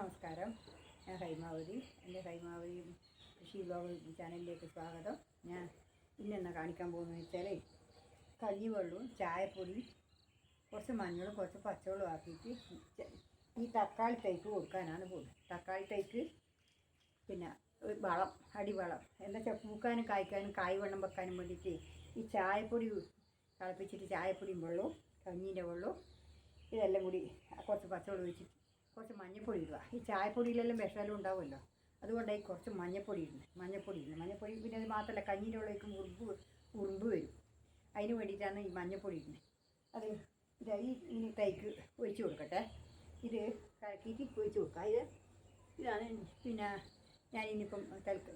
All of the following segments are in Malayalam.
നമസ്കാരം. ഞാൻ ഹൈമാവതി. എൻ്റെ ഹൈമാവതി കൃഷി വ്ലോഗ് ചാനലിലേക്ക് സ്വാഗതം. ഞാൻ ഇന്നെന്നാ കാണിക്കാൻ പോകുന്നത് വെച്ചാൽ കഞ്ഞിവെള്ളവും ചായപ്പൊടിയും കുറച്ച് മഞ്ഞളും കുറച്ച് പച്ചവെള്ളവും ആക്കിയിട്ട് ഈ തക്കാളി തൈക്ക് കൊടുക്കാനാണ് പോകുന്നത്. തക്കാളി തൈക്ക് പിന്നെ വളം, അടിവളം എന്താ വെച്ചാൽ പൂക്കാനും കായ്ക്കാനും കായ് വെള്ളം വെക്കാനും വേണ്ടിയിട്ട് ഈ ചായപ്പൊടി തിളപ്പിച്ചിട്ട് ചായപ്പൊടിയും വെള്ളവും കഞ്ഞീൻ്റെ വെള്ളവും ഇതെല്ലാം കൂടി കുറച്ച് പച്ചവെള്ളം ഒഴിച്ചിട്ട് കുറച്ച് മഞ്ഞൾപ്പൊടി ഇടുക. ഈ ചായപ്പൊടിയിലെല്ലാം വിഷമെല്ലാം ഉണ്ടാവുമല്ലോ, അതുകൊണ്ടായി കുറച്ച് മഞ്ഞൾപ്പൊടി മഞ്ഞൾപ്പൊടി പിന്നെ അത് മാത്രമല്ല കഞ്ഞീൻ്റെ വെള്ളമൊക്കെ ഉറുമ്പ് വരും. അതിന് വേണ്ടിയിട്ടാണ് ഈ മഞ്ഞൾപ്പൊടി ഇടുന്നത്. അത് ഈ തൈക്ക് ഒഴിച്ച് കൊടുക്കട്ടെ. ഇത് കലക്കിയിട്ട് ഒഴിച്ച് കൊടുക്കുക. ഇതാണ് പിന്നെ ഞാനിന്നിപ്പം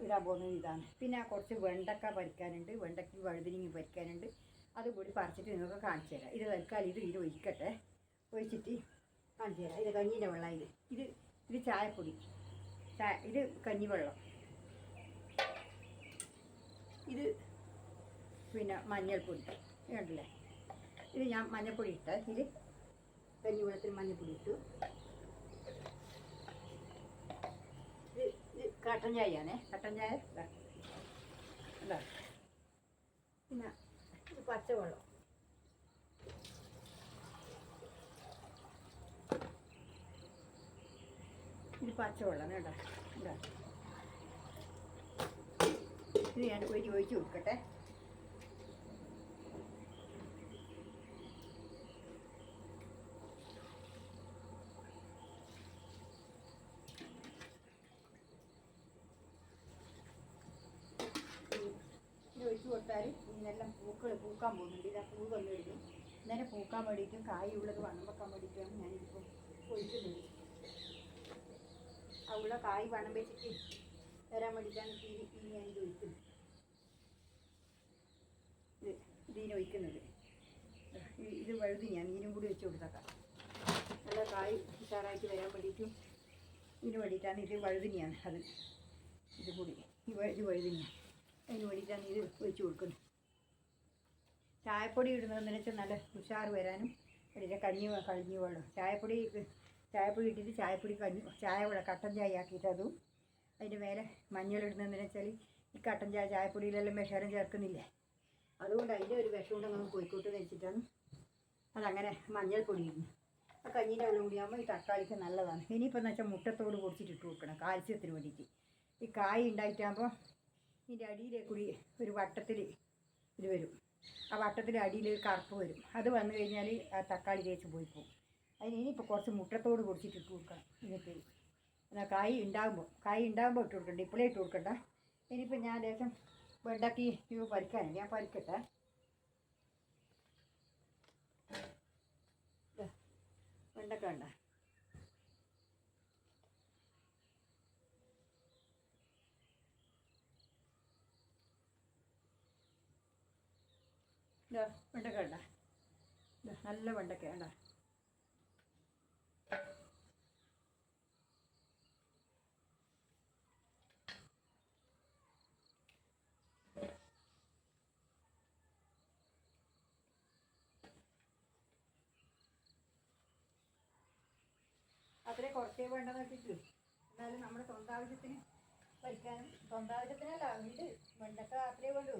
ഇടാൻ പോകുന്നത് ഇതാണ്. പിന്നെ കുറച്ച് വെണ്ടക്ക പരിക്കാനുണ്ട്, വെണ്ടയ്ക്ക് വഴുതിനിങ്ങി പരിക്കാനുണ്ട്. അതുകൂടി പറിച്ചിട്ട് നിങ്ങൾക്ക് കാണിച്ചു തരാം. ഇത് തൽക്കാലം ഇത് ഒഴിക്കട്ടെ. ഒഴിച്ചിട്ട് കാണിച്ചു തരാം. ഇത് കഞ്ഞീൻ്റെ വെള്ളം. ഇത് ചായപ്പൊടി, ഇത് കഞ്ഞിവെള്ളം, ഇത് പിന്നെ മഞ്ഞൾപ്പൊടി കണ്ടില്ലേ. ഇത് ഞാൻ മഞ്ഞൾപ്പൊടി ഇട്ട ഇതിൽ കഞ്ഞിവെള്ളത്തിൽ മഞ്ഞൾപ്പൊടി ഇട്ടു. ഇത് കട്ടൻ ചായയാണേ, കട്ടൻ ചായ എന്താ. പിന്നെ ഇത് പച്ചവെള്ളം, ഇത് പച്ചവെള്ളം കേട്ടോ. എന്താ ഇത് ഞാൻ ഒഴിച്ച് കൊടുക്കട്ടെ. ഒഴിച്ച് കൊടുത്താൽ ഇതിനെല്ലാം പൂക്കാൻ പോകുന്നുണ്ട്. ഇതാ പൂ വന്നു കഴിഞ്ഞു. ഇന്നലെ പൂക്കാൻ വേണ്ടിയിട്ടും കായുള്ളത് വണ്ണം വെക്കാൻ വേണ്ടിയിട്ടാണ് ഞാനിതിപ്പോൾ ഒഴിക്കുന്നത്. ഉള്ള കായ് വണ്ണം വെച്ചിട്ട് വരാൻ വേണ്ടിയിട്ടാണ് ഇനി ഞാനിത് ഒഴിക്കുന്നത്. ഇതിനൊഴിക്കുന്നത് ഇത് വഴുതി ഞാൻ മീനും കൂടി വെച്ച് കൊടുത്തേക്കാം. നല്ല കായ് ഉഷാറായിട്ട് വരാൻ വേണ്ടിയിട്ടും ഇതിന് വേണ്ടിയിട്ടാണ്. ഇത് വഴുതിനിയാണ്. ഇത് കൂടി ഇത് വഴുതിനിയാണ്. അതിന് വേണ്ടിയിട്ടാണ് ഇത് ഒഴിച്ച് കൊടുക്കുന്നത്. ചായപ്പൊടി ഇടുന്നതെന്ന് വെച്ചാൽ നല്ല ഉഷാർ വരാനും വേണ്ടിയിട്ട് കഞ്ഞി വെള്ളം ചായപ്പൊടി ഇട്ടിട്ട് ചായപ്പൊടി ചായ വെള്ളം കട്ടൻ ചായ ആക്കിയിട്ട് അതും അതിൻ്റെ മേലെ മഞ്ഞളിടുന്നതെന്ന് വെച്ചാൽ ഈ കട്ടൻ ചായപ്പൊടിയിലെല്ലാം വിഷാരം ചേർക്കുന്നില്ലേ, അതുകൊണ്ട് അതിൻ്റെ ഒരു വിഷം കൊണ്ട് നമുക്ക് പോയിക്കോട്ട് വെച്ചിട്ടാണ് അതങ്ങനെ മഞ്ഞൾപ്പൊടി ഇടുന്നത്. ആ കഞ്ഞീൻ്റെ വെള്ളം കൂടിയാകുമ്പോൾ ഈ തക്കാളിക്ക് നല്ലതാണ്. ഇനിയിപ്പോൾ എന്ന് വെച്ചാൽ മുട്ടത്തോട് പൊടിച്ചിട്ട് ഇട്ട് കൊടുക്കണം കാൽസ്യത്തിന് വേണ്ടിയിട്ട്. ഈ കായ് ഉണ്ടായിട്ടാകുമ്പോൾ ഇതിൻ്റെ അടിയിലേക്ക് കൂടി ഒരു വട്ടത്തിൽ ഇത് വരും. ആ വട്ടത്തിൽ അടിയിൽ ഒരു കറുപ്പ് വരും. അത് വന്നു കഴിഞ്ഞാൽ ആ തക്കാളി തേച്ച് പോയി പോകും. അതിന് ഇനിയിപ്പോൾ കുറച്ച് മുട്ടത്തോട് പൊടിച്ചിട്ട് ഇട്ട് കൊടുക്കണം. ഇതിപ്പോൾ എന്നാൽ കായ് ഉണ്ടാകുമ്പോൾ ഇട്ട് കൊടുക്കണ്ട, ഇപ്പോഴേ ഇട്ട് കൊടുക്കണ്ട. ഇനിയിപ്പോൾ ഞാൻ ലേശം വെണ്ടയ്ക്ക് പരിക്കാനുണ്ട്, ഞാൻ പരിക്കട്ടെ. വെണ്ടക്ക വേണ്ട, വെണ്ടക്ക വേണ്ട, നല്ല വെണ്ടക്ക വേണ്ട. അത്രയും കുറച്ചേ വേണ്ടെന്ന് വെച്ചിട്ട് എന്നാലും നമ്മുടെ സ്വന്തം ആവശ്യത്തിന് പരിക്കാനും സ്വന്തം ആവശ്യത്തിനല്ല ഇത് വെണ്ടക്ക അത്രയേ വേണ്ടൂ.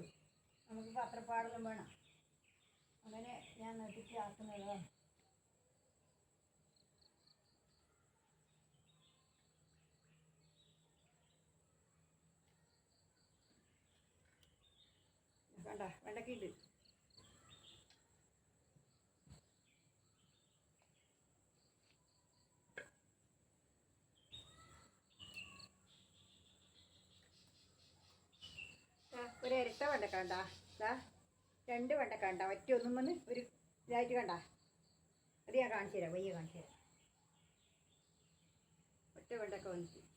നമുക്ക് പത്രപ്പാടെല്ലാം വേണം. അങ്ങനെ ഞാൻ നട്ടിട്ട് ആക്കുന്നതാണ്. കണ്ട വെണ്ടക്കയുണ്ട്. ഒരു ഇരട്ട വെണ്ടക്ക കണ്ട, രണ്ട് വെണ്ടക്ക കണ്ട, ഒറ്റ ഒന്നും വന്ന് ഒരു ഇതായിട്ട് കണ്ട. അത് ഞാൻ കാണിച്ചു തരാം, വയ്യ കാണിച്ചു തരാം. ഒറ്റ വെണ്ടക്ക വന്നിട്ട്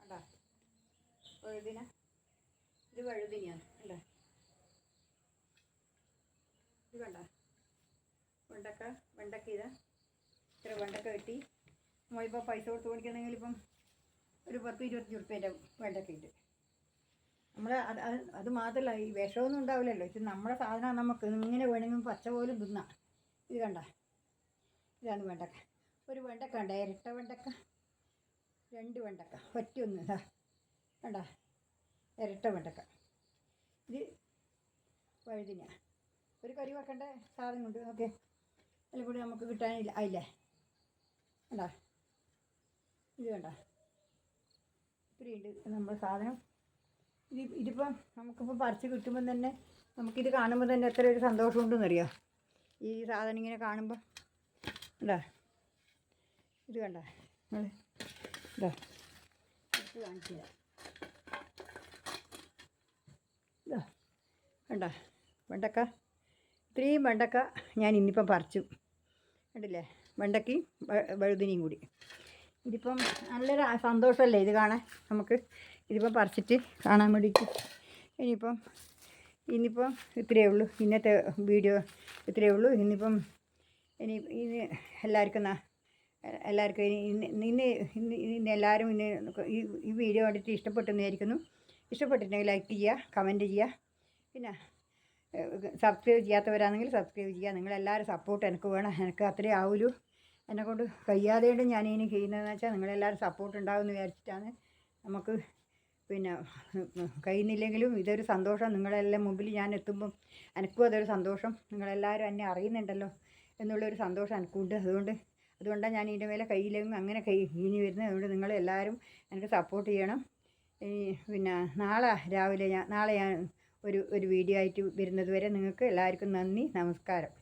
കണ്ടാ വഴുതിന ഇത് വഴുതിനിയാണ് കണ്ടോ, ഇത് കണ്ടോ വെണ്ടക്ക ഇതാ ഇത്ര വെണ്ടക്ക കിട്ടി. നമ്മളിപ്പോൾ പൈസ കൊടുത്ത് മേടിക്കണമെങ്കിൽ ഇപ്പം ഒരു 10-25 ഉറുപ്പ്യേൻ്റെ വെണ്ടക്ക ഉണ്ട്. നമ്മൾ അത് മാത്രമല്ല, ഈ വിഷമൊന്നും ഉണ്ടാവില്ലല്ലോ. ഇത് നമ്മുടെ സാധനം നമുക്ക് ഇങ്ങനെ വേണമെങ്കിൽ പച്ച പോലും തിന്നാം. ഇത് കണ്ട, ഇതാണ് വെണ്ടക്ക. ഒരു വെണ്ടക്ക ഉണ്ട്, ഇരട്ട വെണ്ടക്ക, 2 വെണ്ടക്ക, ഒറ്റയൊന്ന് ഇതാ കണ്ട, ഇരട്ട വെണ്ടക്ക. ഇത് വഴുതിന. ഒരു കറി വെക്കേണ്ട സാധനമുണ്ട്. ഓക്കെ, അതിൽ കൂടി നമുക്ക് കിട്ടാനില്ല ആയില്ലേ. കണ്ട, ഇത് കണ്ട, ഇത്രയുണ്ട് നമ്മുടെ സാധനം. ഇതിപ്പം നമുക്കിപ്പോൾ പറിച്ച് കിട്ടുമ്പം തന്നെ നമുക്കിത് കാണുമ്പോൾ തന്നെ എത്ര ഒരു സന്തോഷമുണ്ടെന്നറിയാം. ഈ സാധനം ഇങ്ങനെ കാണുമ്പോൾ കണ്ടാ, ഇത് കണ്ട നിങ്ങൾ ഇതാ ഇത് കാണിച്ചില്ല. ഇതാ കണ്ട വെണ്ടക്ക, ഇത്രയും വെണ്ടക്ക ഞാൻ ഇന്നിപ്പം പറിച്ചു. കണ്ടില്ലേ, വെണ്ടക്കയും വഴുതിനിയും കൂടി. ഇതിപ്പം നല്ലൊരു സന്തോഷമല്ലേ ഇത് കാണാൻ നമുക്ക്. ഇതിപ്പം പറിച്ചിട്ട് കാണാൻ വേണ്ടിയിട്ട്. ഇന്നിപ്പം ഇത്രയേ ഉള്ളൂ, ഇന്നത്തെ വീഡിയോ ഇത്രയേ ഉള്ളൂ. ഇന്നിപ്പം ഇനി എല്ലാവർക്കും ഇന്ന് എല്ലാവരും ഈ വീഡിയോ കണ്ടിട്ട് ഇഷ്ടപ്പെട്ടെന്ന് വിചാരിക്കുന്നു. ഇഷ്ടപ്പെട്ടിട്ടുണ്ടെങ്കിൽ ലൈക്ക് ചെയ്യുക, കമൻറ്റ് ചെയ്യുക. പിന്നെ സബ്സ്ക്രൈബ് ചെയ്യാത്തവരാണെങ്കിൽ സബ്സ്ക്രൈബ് ചെയ്യുക. നിങ്ങളെല്ലാവരും സപ്പോർട്ട് എനിക്ക് വേണം. എനിക്ക് അത്രേ ആവുള്ളൂ. എന്നെക്കൊണ്ട് കഴിയാതെയുണ്ട് ഞാനിനി ചെയ്യുന്നതെന്ന് വെച്ചാൽ നിങ്ങളെല്ലാവരും സപ്പോർട്ട് ഉണ്ടാകുമെന്ന് വിചാരിച്ചിട്ടാണ്. നമുക്ക് പിന്നെ കഴിയുന്നില്ലെങ്കിലും ഇതൊരു സന്തോഷം. നിങ്ങളെല്ലാം മുമ്പിൽ ഞാൻ എത്തുമ്പം എനിക്കും അതൊരു സന്തോഷം. നിങ്ങളെല്ലാവരും എന്നെ അറിയുന്നുണ്ടല്ലോ എന്നുള്ളൊരു സന്തോഷം എനിക്കുണ്ട്. അതുകൊണ്ടാണ് ഞാൻ ഇതിൻ്റെ മേലെ കയ്യിലെങ്കിലും അങ്ങനെ ഇനി വരുന്നത്. അതുകൊണ്ട് നിങ്ങളെല്ലാവരും എനിക്ക് സപ്പോർട്ട് ചെയ്യണം. പിന്നെ നാളെ ഞാൻ ഒരു വീഡിയോ ആയിട്ട് വരുന്നത് വരെ നിങ്ങൾക്ക് എല്ലാവർക്കും നന്ദി, നമസ്കാരം.